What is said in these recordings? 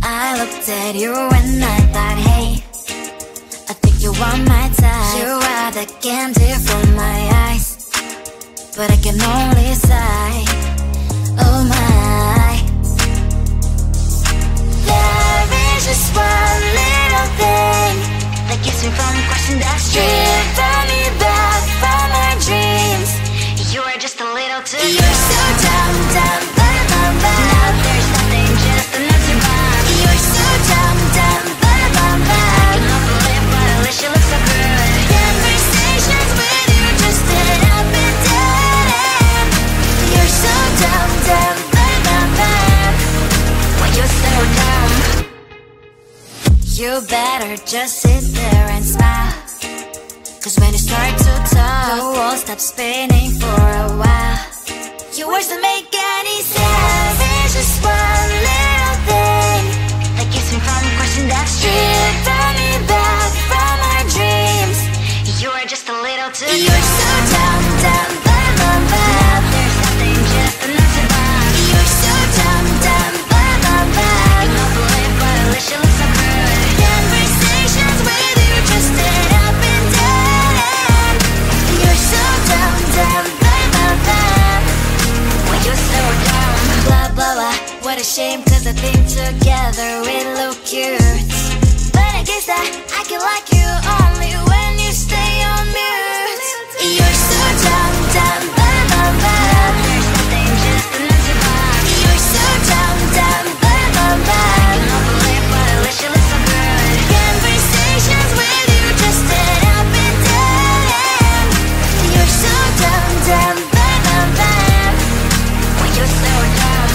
I looked at you and I thought, hey, are my type. You are the candy from my eyes, but I can only sigh. Oh my. There is just one little thing that keeps me from crossing that street. Drive me back from my dreams. You are just a little too good. You're so dumb, dumb, bum, bum, bum. Now there's nothing, just enough to buy. You're so dumb, dumb, bum, bum, bum. I cannot believe but at least you look so good. Conversations with you just end up in dead end. You're so dumb, dumb, bum, bum, bum. Why you're so dumb? You better just sit there and smile, 'cause when you start to talk, the world stops spinning for a while. Your words don't make any sense. There's just one little thing that keeps me from crossing that street. Turn me back from our dreams. You are just a little too good. You're so dumb, dumb, bum, bum, bum. There's nothing, just enough to buy. You're so dumb, dumb, bum, bum, bum. I cannot believe but at least you look so good. Conversations with you just end up in dead end. You're so dumb, dumb, bum, bum, bum. Why you're so dumb? Blah, blah, blah. What a shame, 'cause I think together we look cute. But I guess that I can like you only when you stay on mute. You're so dumb, dumb, bum, bum, bum. There's nothing, just enough to buy. You're so dumb, dumb, bum, bum, bum. I cannot believe but at least you look so good. Conversations with you just end up in dead end. You're so dumb, dumb, bum, bum, bum. Why you're so dumb?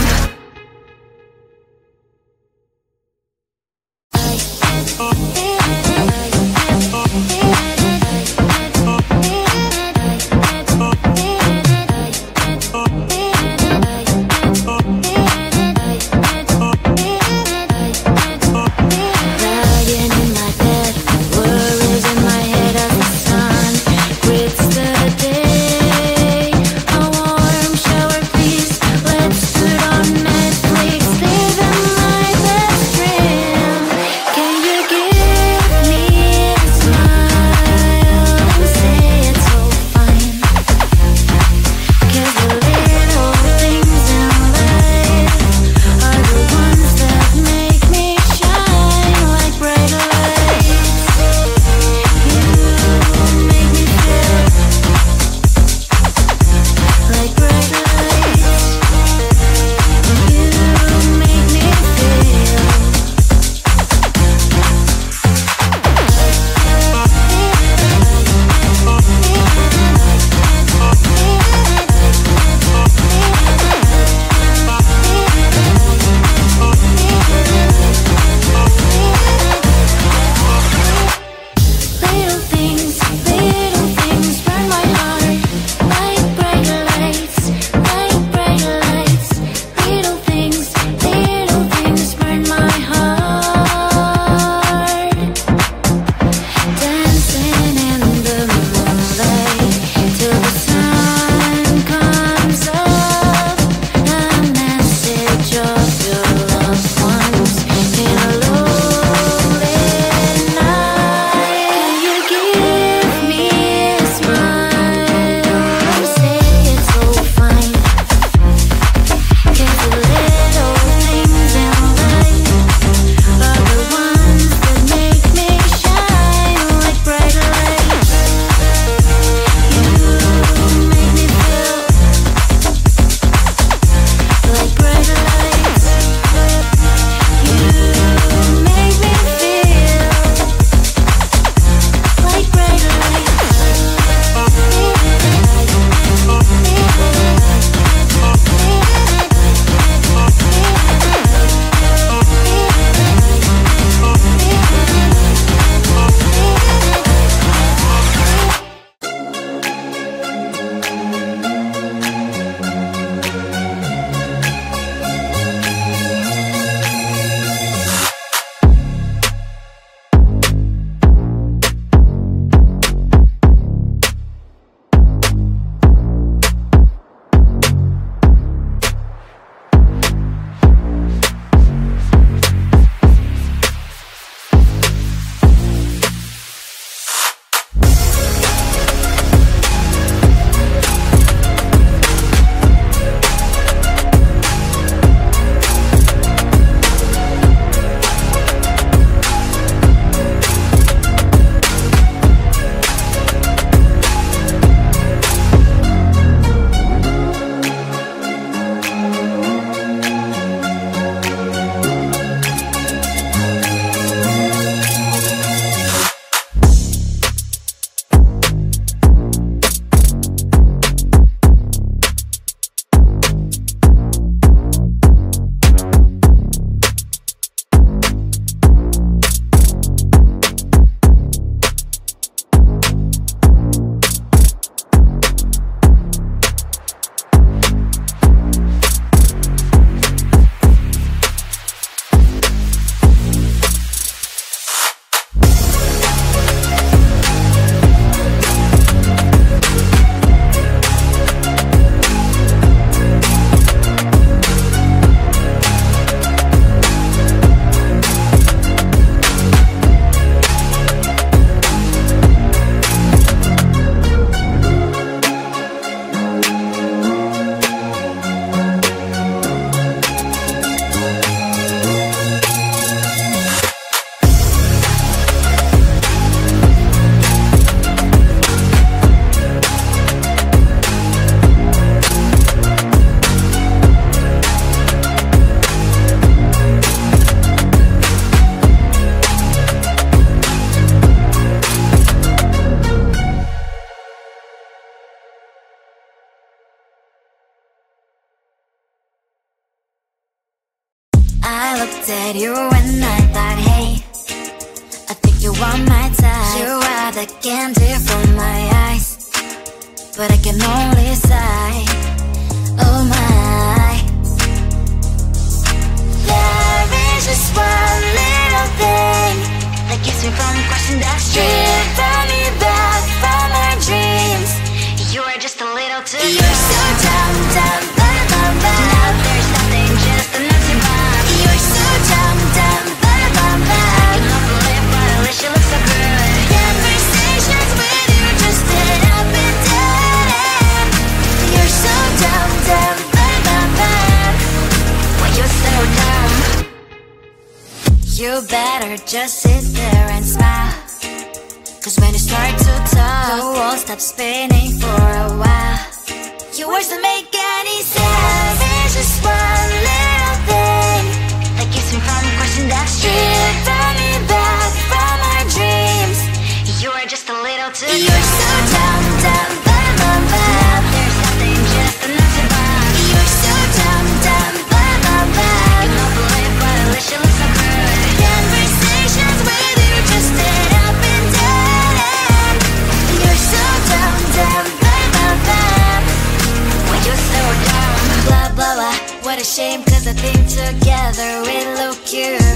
said you when I thought, hey, I think you want my time. You are the candy from my eyes, but I can only sigh, oh my. There is just one little thing that keeps me from crossing that street. Drive me back from my dreams. You are just a little too good. You're so dumb, dumb, bum, bum, bum. Now there's nothing, just an empty bomb. You're so dumb, dumb, bum, bum, bum. I can not believe, but at least you look so good. Conversations with you just end up in dead end. You're so dumb, dumb, bum, bum, bum. Why you so dumb? You better just sit there and smile, 'cause when you start to talk, the world stops spinning for a while. Your words don't make any sense. There's just one little thing that keeps me from crossing that street. Turn me back from my dreams. You are just a little too good. You're so dumb, dumb, bum, bum, bum. There's nothing, just an empty bomb. You're so dumb, dumb, bum, bum, bum. I cannot believe, but at least you look so good. Conversations with you just end up in dead end. You're so dumb, dumb, bum, bum, bum. Why you so dumb? Blah, blah, blah. What a shame, 'cause I think together we look cute.